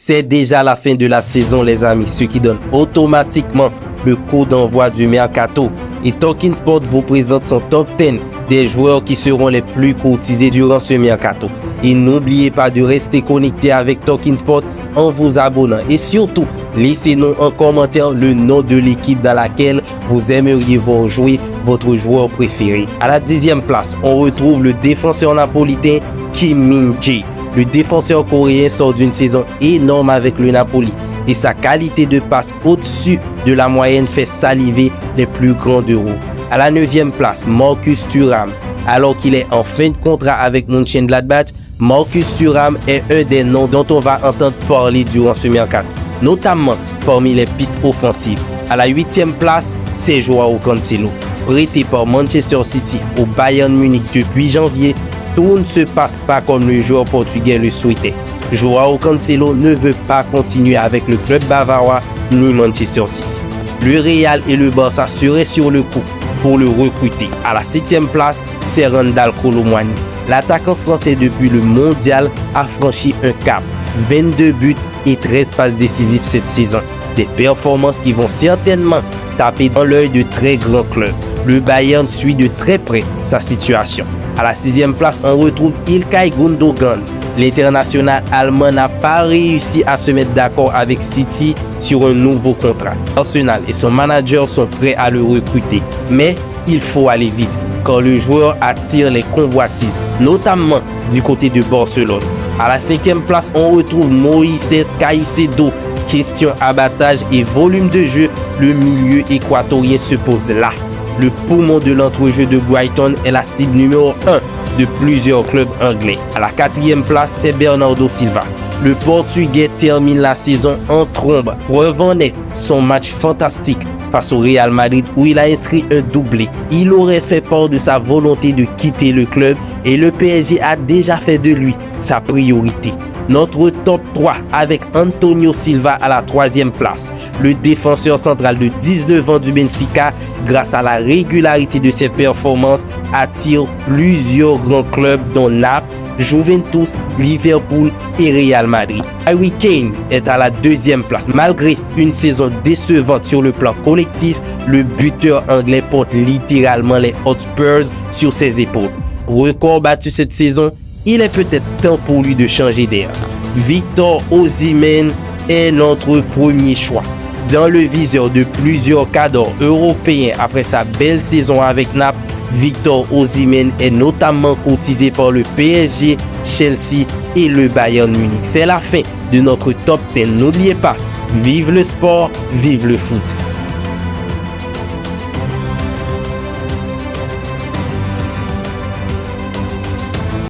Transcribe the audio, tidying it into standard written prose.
C'est déjà la fin de la saison les amis, ce qui donne automatiquement le coup d'envoi du mercato. Et Talking Sport vous présente son top 10 des joueurs qui seront les plus courtisés durant ce mercato. Et n'oubliez pas de rester connecté avec Talking Sport en vous abonnant. Et surtout, laissez-nous en commentaire le nom de l'équipe dans laquelle vous aimeriez voir jouer votre joueur préféré. À la 10e place, on retrouve le défenseur napolitain Kim Min-jae. Le défenseur coréen sort d'une saison énorme avec le Napoli et sa qualité de passe au-dessus de la moyenne fait saliver les plus grands d'Europe. À la 9e place, Marcus Thuram. Alors qu'il est en fin de contrat avec Mönchengladbach, Marcus Thuram est un des noms dont on va entendre parler durant ce mercato, notamment parmi les pistes offensives. À la 8e place, c'est Joao Cancelo. Prêté par Manchester City au Bayern Munich depuis janvier, tout ne se passe pas comme le joueur portugais le souhaitait. Joao Cancelo ne veut pas continuer avec le club bavarois ni Manchester City. Le Real et le Barça seraient sur le coup pour le recruter. À la 7e place, c'est Randal Kolo Muani. L'attaquant français depuis le mondial a franchi un cap. 22 buts et 13 passes décisives cette saison. Des performances qui vont certainement taper dans l'œil de très grands clubs. Le Bayern suit de très près sa situation. À la 6e place, on retrouve Ilkay Gundogan. L'international allemand n'a pas réussi à se mettre d'accord avec City sur un nouveau contrat. Arsenal et son manager sont prêts à le recruter. Mais il faut aller vite car le joueur attire les convoitises, notamment du côté de Barcelone. À la 5e place, on retrouve Moïse Caicedo. Question abattage et volume de jeu, le milieu équatorien se pose là. Le poumon de l'entrejeu de Brighton est la cible numéro 1 de plusieurs clubs anglais. À la 4e place, c'est Bernardo Silva. Le Portugais termine la saison en trombe. Preuve en est son match fantastique face au Real Madrid où il a inscrit un doublé. Il aurait fait part de sa volonté de quitter le club et le PSG a déjà fait de lui sa priorité. Notre top 3 avec Antonio Silva à la 3e place. Le défenseur central de 19 ans du Benfica, grâce à la régularité de ses performances, attire plusieurs grands clubs dont Naples, Juventus, Liverpool et Real Madrid. Harry Kane est à la 2e place. Malgré une saison décevante sur le plan collectif, le buteur anglais porte littéralement les Hotspurs sur ses épaules. Record battu cette saison, il est peut-être temps pour lui de changer d'air. Victor Osimhen est notre premier choix. Dans le viseur de plusieurs cadors européens après sa belle saison avec Naples, Victor Osimhen est notamment courtisé par le PSG, Chelsea et le Bayern Munich. C'est la fin de notre top 10. N'oubliez pas, vive le sport, vive le foot.